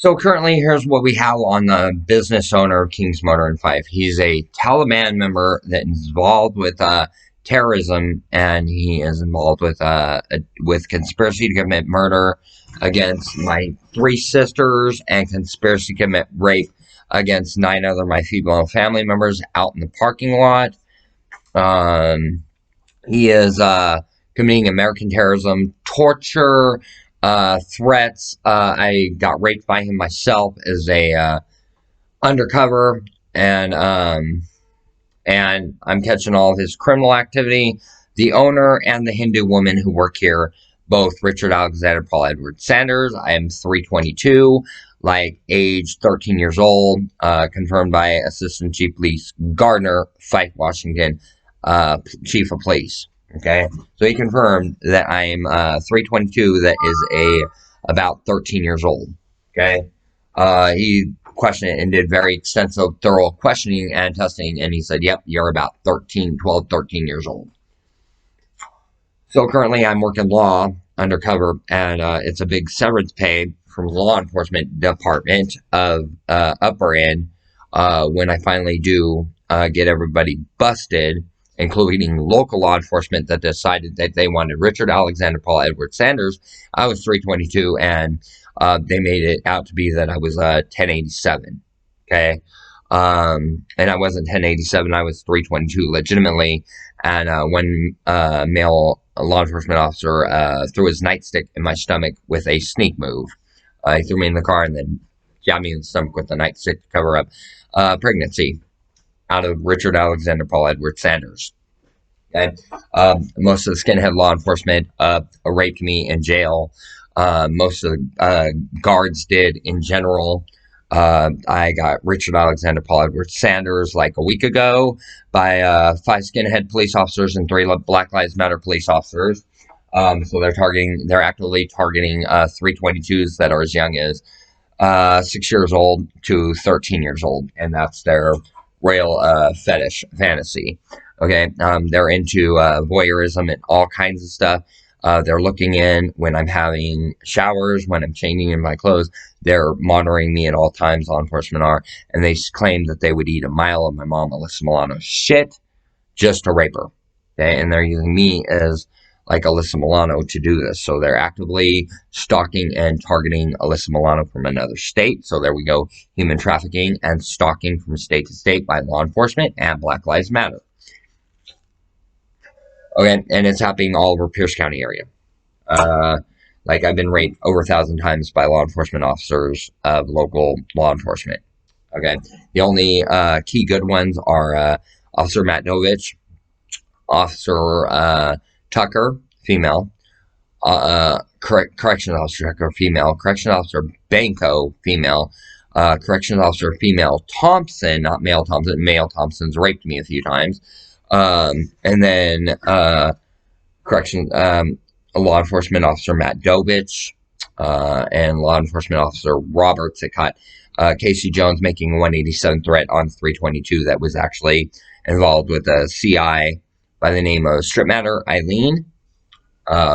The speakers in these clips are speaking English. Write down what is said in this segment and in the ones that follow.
So currently, here's what we have on the business owner of King's Motor and Fife. He's a Taliban member that is involved with terrorism, and he is involved with conspiracy to commit murder against my three sisters and conspiracy to commit rape against nine other my female family members out in the parking lot. He is committing American terrorism, torture, threats. I got raped by him myself as a undercover, and I'm catching all of his criminal activity. The owner and the Hindu woman who work here, both Richard Alexander Paul Edward Sanders. I am 322, like age 13 years old, confirmed by Assistant Chief Police Gardner, Fife, Washington, Chief of Police. Okay, so he confirmed that I'm 322, that is about 13 years old. Okay, he questioned it and did very extensive, thorough questioning and testing, and he said, yep, you're about 12, 13 years old. So currently I'm working law undercover, and it's a big severance pay from law enforcement department of upper end when I finally do get everybody busted, including local law enforcement that decided that they wanted Richard Alexander Paul Edward Sanders. I was 322, and they made it out to be that I was 1087. Okay. And I wasn't 1087, I was 322 legitimately. And one male law enforcement officer threw his nightstick in my stomach with a sneak move. He threw me in the car and then jabbed me in the stomach with the nightstick to cover up pregnancy out of Richard Alexander Paul Edward Sanders. Okay. Most of the skinhead law enforcement raped me in jail. Most of the guards did in general. I got Richard Alexander Paul Edward Sanders like a week ago by 5 skinhead police officers and 3 Black Lives Matter police officers. So they're actively targeting 322s that are as young as 6 years old to 13 years old, and that's their royal fetish fantasy. Okay, they're into voyeurism and all kinds of stuff. They're looking in when I'm having showers, when I'm changing in my clothes. They're monitoring me at all times, law enforcement are, and they claim that they would eat a mile of my mom, Alyssa Milano's shit, just to rape her. Okay, and they're using me as like Alyssa Milano to do this. So they're actively stalking and targeting Alyssa Milano from another state. So there we go, human trafficking and stalking from state to state by law enforcement and Black Lives Matter. Okay, and it's happening all over Pierce County area. Like I've been raped over 1,000 times by law enforcement officers of local law enforcement. Okay, the only key good ones are Officer Matt Novich, Officer Tucker, female, Corrections Officer Tucker, female, Corrections Officer Banko, female, Corrections Officer female Thompson, not male Thompson, male Thompson's raped me a few times. And then law enforcement officer Matt Dovich, and law enforcement officer Roberts that caught Casey Jones making a 187 threat on 322 that was actually involved with a CI by the name of Strip Matter Eileen,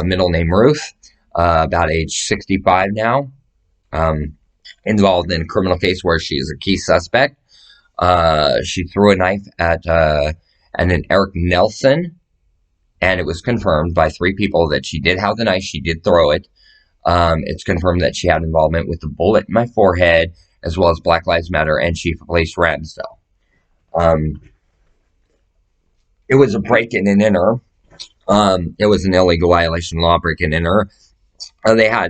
middle name Ruth, about age 65 now, involved in a criminal case where she is a key suspect. She threw a knife at an Eric Nelson, and it was confirmed by 3 people that she did have the knife, she did throw it. It's confirmed that she had involvement with the bullet in my forehead, as well as Black Lives Matter and Chief of Police Ramsdell. It was a break-in and enter. It was an illegal violation law, break-in and enter.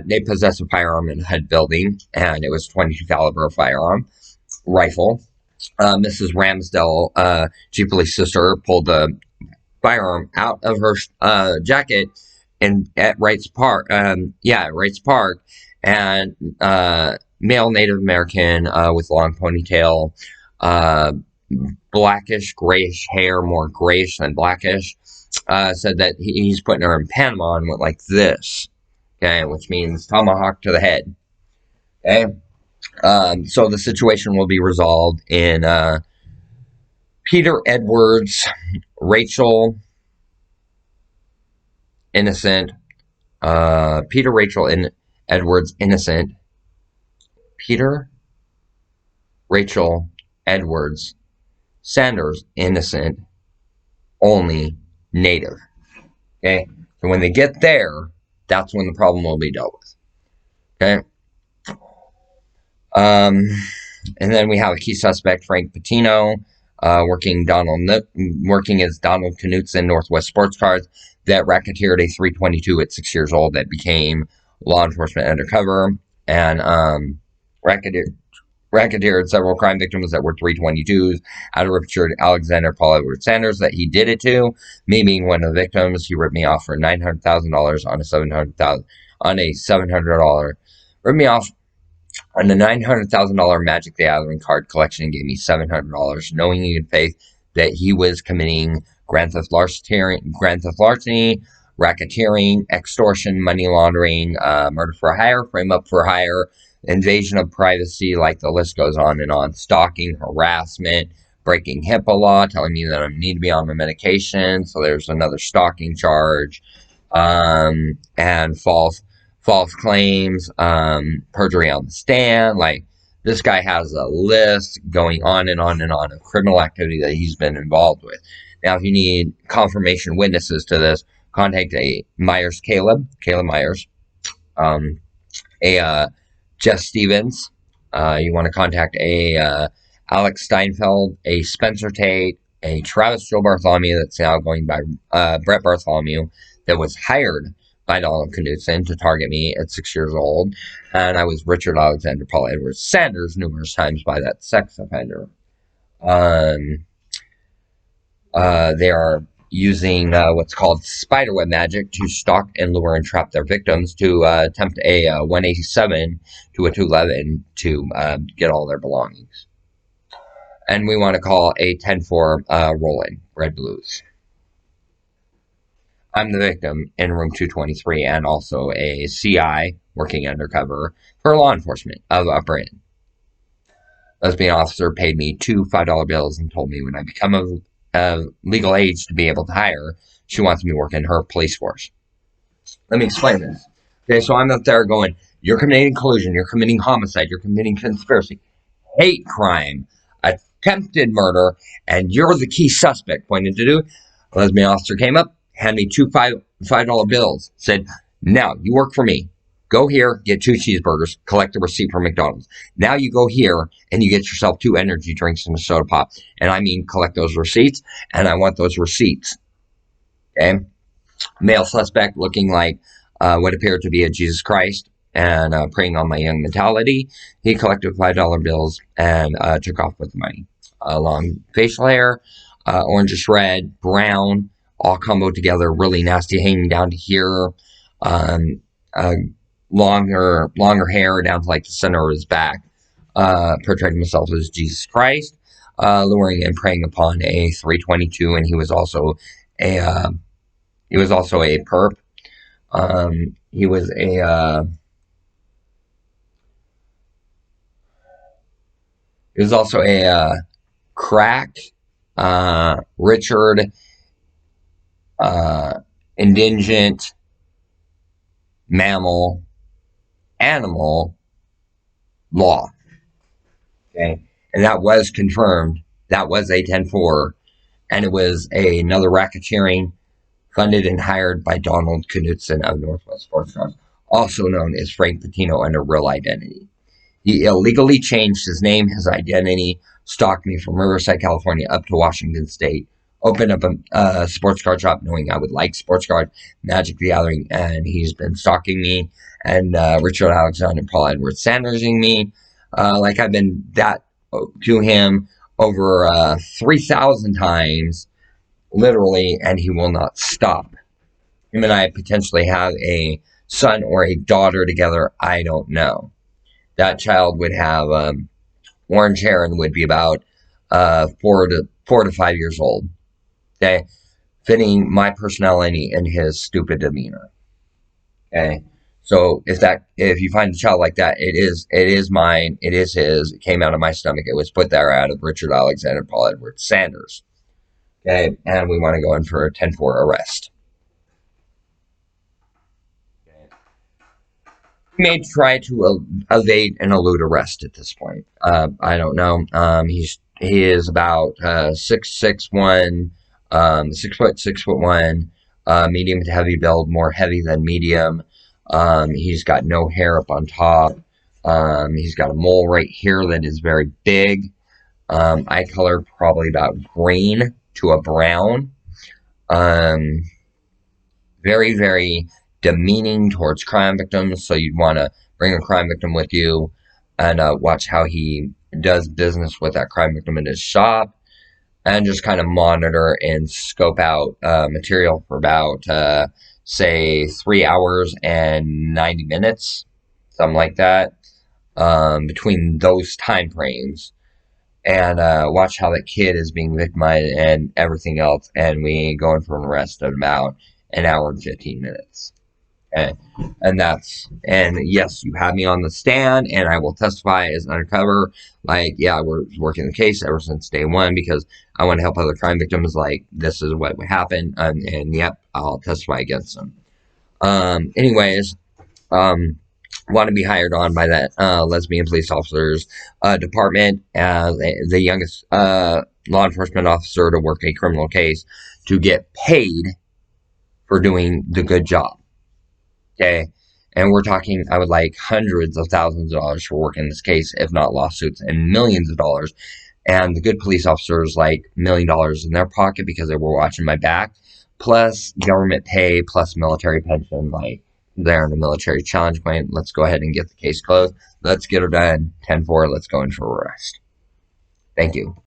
They possessed a firearm in a HUD building, and it was 22 caliber firearm rifle. Mrs. Ramsdell, Chief Police sister, pulled the firearm out of her jacket at Wrights Park. Wrights Park, and male Native American with long ponytail, blackish, grayish hair, more grayish than blackish, said that he's putting her in Panama and went like this, okay, which means tomahawk to the head. Okay. So the situation will be resolved in Peter Edwards, Rachel Innocent, Edwards Innocent, Peter, Rachel, Edwards, Sanders, innocent, only native. Okay? So when they get there, that's when the problem will be dealt with. Okay? Um, and then we have a key suspect, Frank Patino, working as Donald Knutson, Northwest Sports Cars, that racketeered a 322 at 6 years old that became law enforcement undercover and racketeered several crime victims that were 322s out of Richard Alexander Paul Edward Sanders that he did it to. Me being one of the victims, he ripped me off for $900,000 on a $700. Ripped me off on the $900,000 Magic the Gathering card collection and gave me $700, knowing in good faith that he was committing grand theft larceny, racketeering, extortion, money laundering, murder for hire, frame up for hire, invasion of privacy, like the list goes on and on, stalking, harassment, breaking HIPAA law, telling me that I need to be on my medication, so there's another stalking charge, and false claims, perjury on the stand. Like, this guy has a list going on and on and on of criminal activity that he's been involved with. Now, if you need confirmation witnesses to this, contact Caleb Myers, Jeff Stevens. You want to contact Alex Steinfeld, a Spencer Tate, a Travis Joe Bartholomew that's now going by Brett Bartholomew, that was hired by Donald Knutson to target me at 6 years old. And I was Richard Alexander Paul Edwards Sanders numerous times by that sex offender. They are using what's called spiderweb magic to stalk and lure and trap their victims to attempt a 187 to a 211 to get all their belongings. And we want to call a 10-4 roll-in, Red Blues. I'm the victim in room 223 and also a CI working undercover for law enforcement of Upper Inn. Lesbian officer paid me two $5 bills and told me when I become of legal age to be able to hire, she wants me to work in her police force. Let me explain this. Okay, so I'm up there going, you're committing collusion, you're committing homicide, you're committing conspiracy, hate crime, attempted murder, and you're the key suspect. Pointed to do. A lesbian officer came up, handed me two $5 bills, said, now you work for me. Go here, get 2 cheeseburgers, collect the receipt from McDonald's. Now you go here and you get yourself 2 energy drinks and a soda pop. And I mean, collect those receipts, and I want those receipts. Okay? Male suspect looking like what appeared to be a Jesus Christ and preying on my young mentality. He collected $5 bills and took off with the money. Long facial hair, orangish red, brown, all comboed together, really nasty, hanging down to here. Longer hair down to like the center of his back, portraying himself as Jesus Christ, luring and preying upon a 322, and he was also a perp. He was also a crack, Richard, indigent, mammal, animal law. Okay, and that was confirmed. That was a 10-4, and it was another racketeering funded and hired by Donald Knutson of Northwest Sports Cars, also known as Frank Patino under real identity. He illegally changed his name, his identity, stalked me from Riverside, California, up to Washington State, opened up a sports car shop knowing I would like sports cars, Magic the Gathering, and he's been stalking me, and Richard Alexander Paul Edward Sandersing me. Like I've been that to him over 3,000 times, literally, and he will not stop. Him and I potentially have a son or a daughter together. I don't know. That child would have orange hair and would be about 4 to 5 years old. Okay, fitting my personality and his stupid demeanor. Okay, so if you find a child like that, it is mine. It is his. It came out of my stomach. It was put there out of Richard Alexander Paul Edward Sanders. Okay, and we want to go in for a 10-4 arrest. He may try to evade and elude arrest at this point. I don't know. He is about 6'1", 6 foot, 6'1", medium to heavy build, more heavy than medium. He's got no hair up on top. He's got a mole right here that is very big. Eye color probably about green to a brown. Um, Very, very demeaning towards crime victims. So you'd want to bring a crime victim with you and watch how he does business with that crime victim in his shop, and just kind of monitor and scope out material for about, say, 3 hours and 90 minutes, something like that, between those time frames. And watch how the kid is being victimized and everything else. And we go in for an arrest in about an hour and 15 minutes. Okay. And yes, you have me on the stand and I will testify as undercover. Like, yeah, we're working the case ever since day one because I want to help other crime victims. Like, this is what would happen. And yep, I'll testify against them. Anyways, um, want to be hired on by that lesbian police officers department as the youngest law enforcement officer to work a criminal case to get paid for doing the good job. Okay. And we're talking, I would like hundreds of thousands of dollars for working this case, if not lawsuits, and millions of dollars. And the good police officers like $1 million in their pocket because they were watching my back, plus government pay, plus military pension. Like, they're in a military challenge point. Let's go ahead and get the case closed. Let's get her done. 10-4. Let's go in for arrest. Thank you.